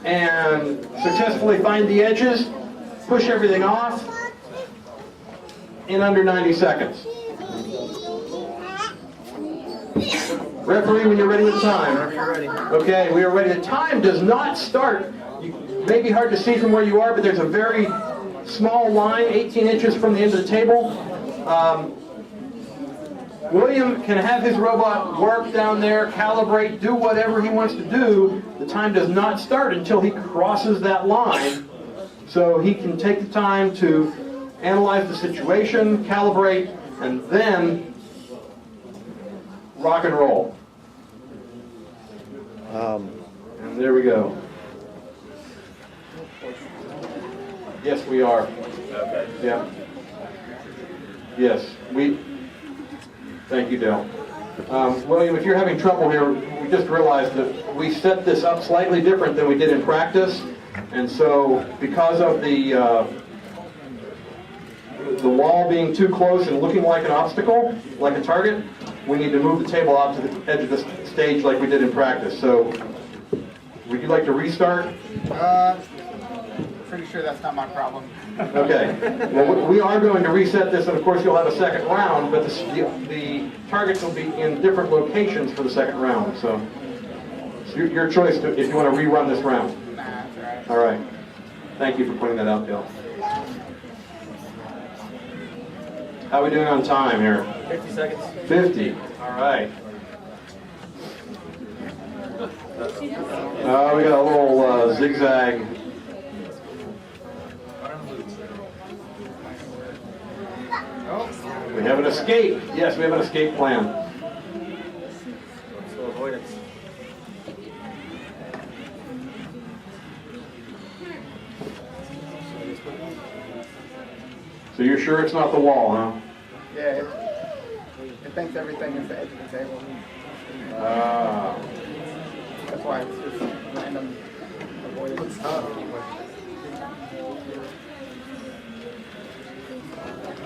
and successfully find the edges, push everything off in under 90 seconds. Referee, when you're ready with time. Whenever you're ready. Okay, we are ready. The time does not start. It may be hard to see from where you are, but there's a very small line, 18 inches from the end of the table. William can have his robot work down there, calibrate, do whatever he wants to do. The time does not start until he crosses that line. So he can take the time to analyze the situation, calibrate, and then rock and roll. And there we go. Yes, we are. Okay. Yeah. Yes, we. Thank you, Dale. William, if you're having trouble here, we just realized that we set this up slightly different than we did in practice, and so because of the wall being too close and looking like an obstacle, like a target, we need to move the table out to the edge of the stage like we did in practice. So, would you like to restart? Pretty sure that's not my problem. Okay. Well, we are going to reset this, and of course you'll have a second round, but the targets will be in different locations for the second round. So it's your choice if you want to rerun this round. Nah, that's all right. All right. Thank you for pointing that out, Dale. How are we doing on time here? 50 seconds. 50. All right. We got a little zigzag. We have an escape. Yes, we have an escape plan. So avoidance. So you're sure it's not the wall, huh? Yeah, it thinks everything is the edge of the table. That's why it's just random avoidance.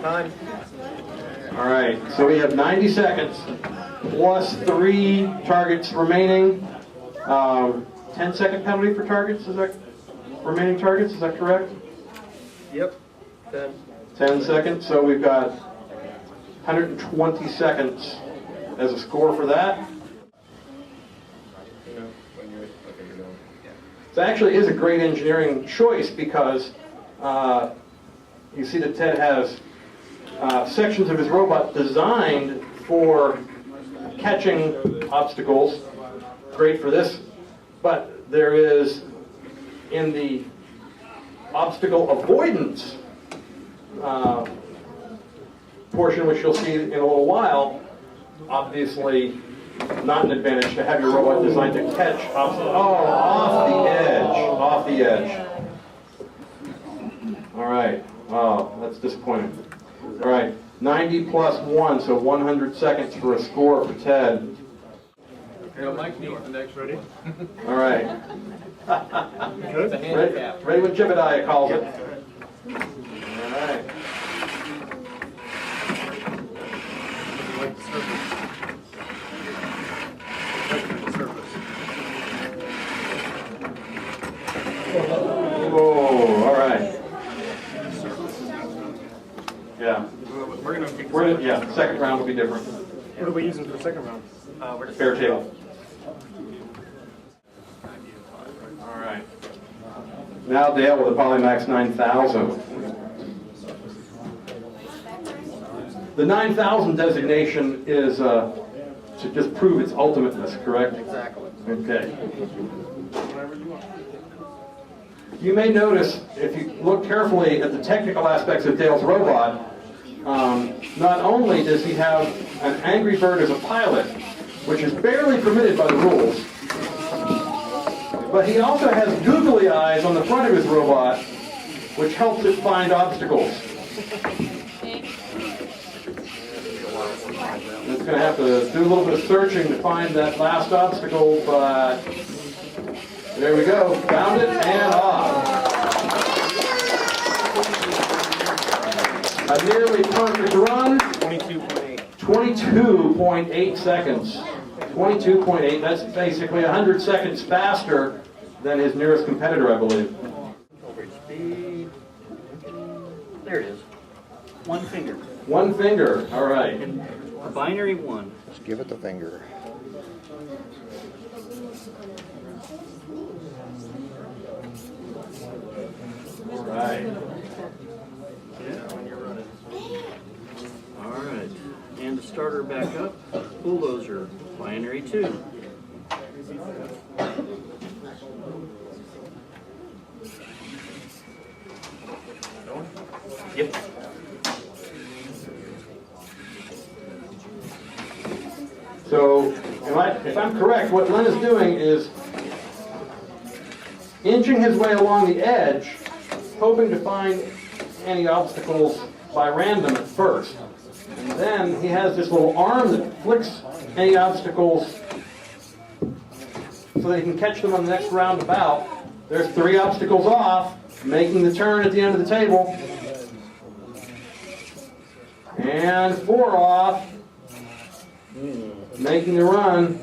Time. All right, so we have 90 seconds plus 3 targets remaining. 10-second penalty for targets, is that remaining targets, is that correct? Yep. 10. 10 seconds, so we've got 120 seconds as a score for that. It actually is a great engineering choice because you see that Ted has sections of his robot designed for catching obstacles, great for this, but there is in the obstacle avoidance portion, which you'll see in a little while, obviously not an advantage to have your robot designed to catch obstacles. Oh, off the edge. All right. Oh, that's disappointing. All right. 90 plus 1, so 100 seconds for a score for Ted. Mike needs the next ready. All right. Good. Ready when Jebediah calls it. All right. Like the surface. Oh, all right. Yeah. Yeah, second round will be different. What are we using for the second round? We're just Fair table. All right. Now Dale with the Polymax 9000. The 9000 designation is to just prove its ultimateness, correct? Exactly. Okay. You may notice, if you look carefully at the technical aspects of Dale's robot, not only does he have an Angry Bird as a pilot, which is barely permitted by the rules, but he also has googly eyes on the front of his robot, which helps it find obstacles. It's going to have to do a little bit of searching to find that last obstacle, but there we go. Found it and off. A nearly perfect run. 22.8. 22.8 seconds. 22.8. That's basically 100 seconds faster than his nearest competitor, I believe. Over speed. There it is. One finger. One finger, all right. A binary one. Just give it the finger. All right. All right. And the starter back up. Bulldozer. Binary two. Yep. So, if I'm correct, what Len is doing is inching his way along the edge, hoping to find any obstacles by random at first. And then he has this little arm that flicks any obstacles so that he can catch them on the next roundabout. There's 3 obstacles off, making the turn at the end of the table. And 4 off, making the run.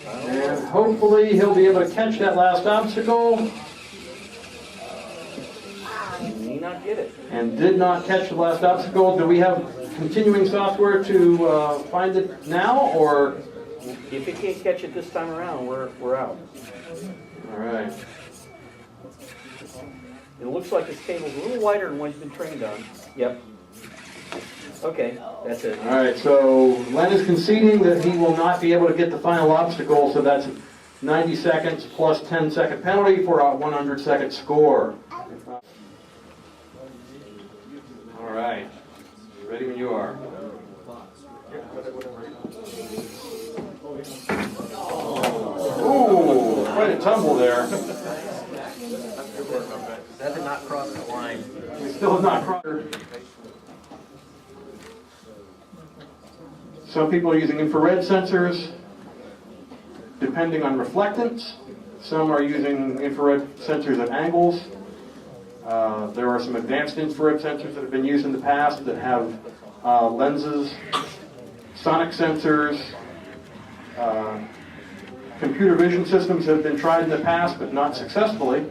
And hopefully he'll be able to catch that last obstacle. May not get it. And did not catch the last obstacle. Do we have continuing software to find it now, or? If it can't catch it this time around, we're out. All right. It looks like this table's a little wider than what he's been trained on. Yep. Okay, that's it. All right, so Len is conceding that he will not be able to get the final obstacle, so that's 90 seconds plus 10-second penalty for a 100-second score. All right, ready when you are. Ooh, quite a tumble there. That did not cross the line. We still have not crossed. Some people are using infrared sensors, depending on reflectance. Some are using infrared sensors at angles. There are some advanced infrared sensors that have been used in the past that have lenses, sonic sensors. Computer vision systems have been tried in the past, but not successfully.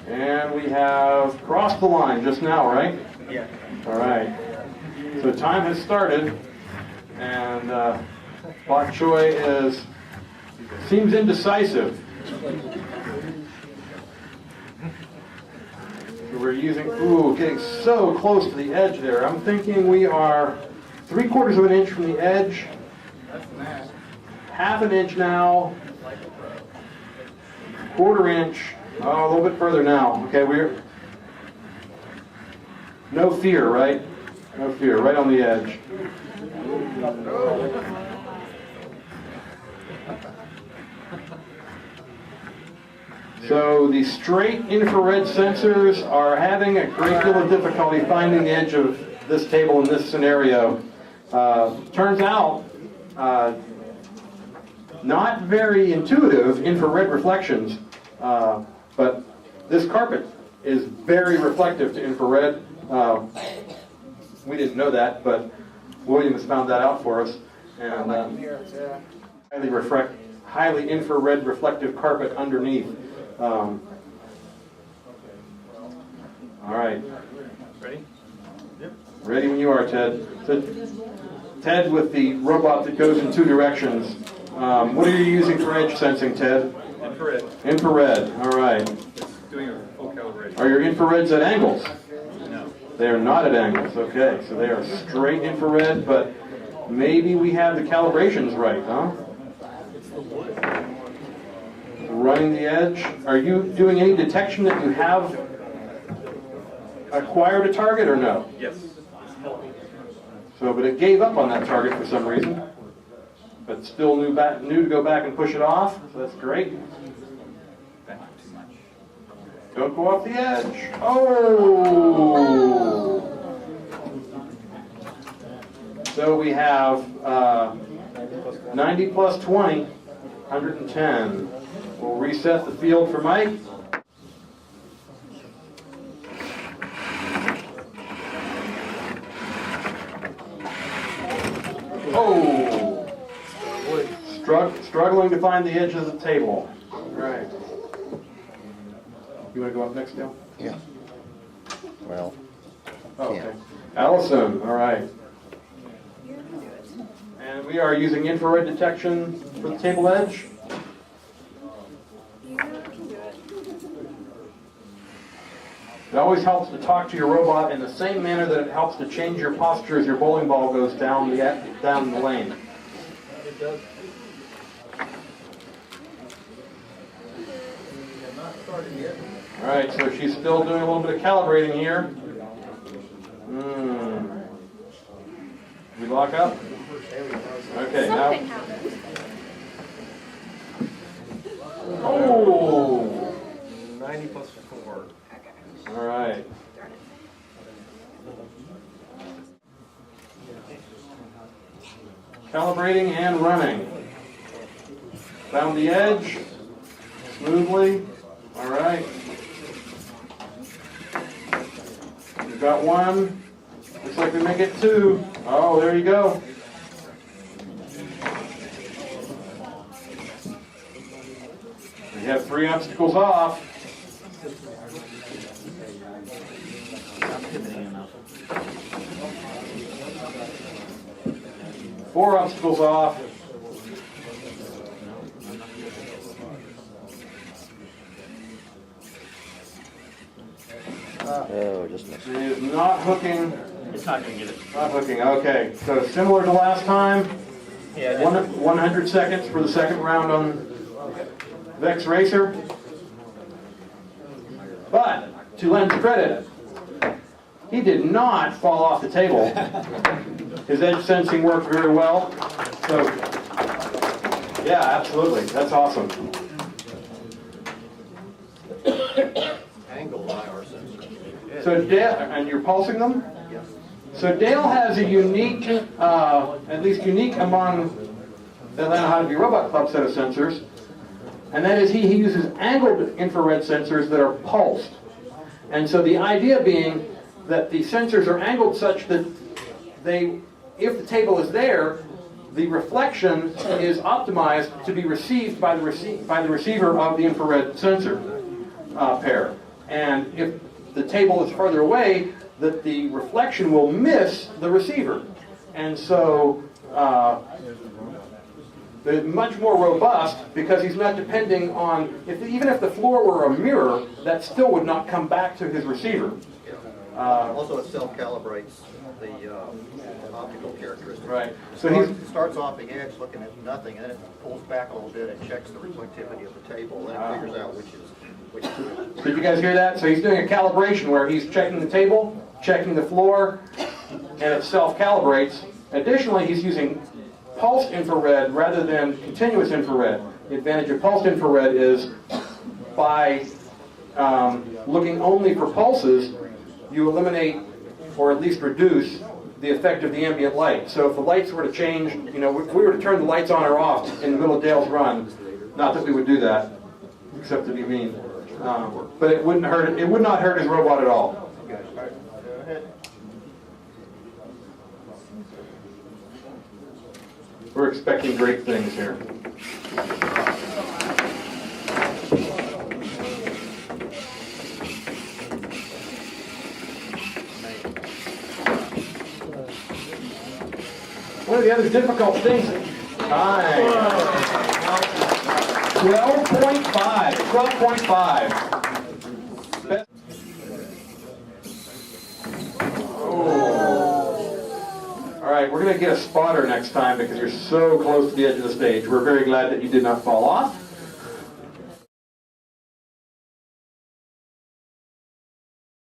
And we have crossed the line just now, right? Yeah. All right. So time has started, and Bok Choy seems indecisive. So we're using, getting so close to the edge there. I'm thinking we are 3/4 of an inch from the edge. Half an inch now. 1/4 inch. Oh, a little bit further now. Okay, no fear, right? No fear, right on the edge. So the straight infrared sensors are having a great deal of difficulty finding the edge of this table in this scenario. Turns out, not very intuitive infrared reflections, but this carpet is very reflective to infrared. We didn't know that, but William has found that out for us. And highly infrared reflective carpet underneath. All right. Ready? Ready when you are, Ted. So, Ted, with the robot that goes in 2 directions, what are you using for edge sensing, Ted? Infrared. Infrared, all right. It's doing a full calibration. Are your infrareds at angles? No. They are not at angles, okay. So they are straight infrared, but maybe we have the calibrations right, huh? It's the wood. Running the edge. Are you doing any detection that you have acquired a target or no? Yes. So, but it gave up on that target for some reason, but still knew to go back and push it off, so that's great. Don't go off the edge. Oh! So we have 90 plus 20, 110. We'll reset the field for Mike. Oh! Struggling to find the edge of the table. All right. You want to go up next, Dale? Yeah. Well, Oh, okay. Allison, all right. And we are using infrared detection for the table edge. It always helps to talk to your robot in the same manner that it helps to change your posture as your bowling ball goes down the lane. It does. All right, so she's still doing a little bit of calibrating here. We lock up? Okay, now. Something happened. Oh! 90 plus 4. All right. Calibrating and running. Found the edge smoothly. All right. We've got one. Looks like we may get two. Oh, there you go. We have 3 obstacles off. Not pivoting enough. 4 obstacles off. oh, just missed. It is not hooking. It's not going to get it. Not hooking. Okay, so similar to last time. Yeah, 100 seconds for the second round on Vex Racer. But, to Len's credit, he did not fall off the table. His edge sensing worked very well. So, yeah, absolutely. That's awesome. Angle LiDAR sensor. So Dale, and you're pulsing them? So Dale has a unique, at least unique among the Atlanta How to Be Robot Club set of sensors, and that is he uses angled infrared sensors that are pulsed. And so the idea being that the sensors are angled such that they, if the table is there, the reflection is optimized to be received by the receiver of the infrared sensor pair. And if the table is further away, that the reflection will miss the receiver. And so they're much more robust because he's not depending on, even if the floor were a mirror, that still would not come back to his receiver. Also, it self-calibrates the optical characteristics. Right. So So it starts off the edge looking at nothing, and then it pulls back a little bit and checks the reflectivity of the table, and it figures out which is which. Did you guys hear that? So he's doing a calibration where he's checking the table, checking the floor, and it self-calibrates. Additionally, he's using pulsed infrared rather than continuous infrared. The advantage of pulsed infrared is by looking only for pulses, you eliminate or at least reduce the effect of the ambient light. So if the lights were to change, if we were to turn the lights on or off in the middle of Dale's run, not that we would do that, except to be mean, but it wouldn't hurt. It would not hurt his robot at all. Go ahead. We're expecting great things here. One of the other difficult things, time. 12.5. 12.5. All right, we're going to get a spotter next time because you're so close to the edge of the stage. We're very glad that you did not fall off.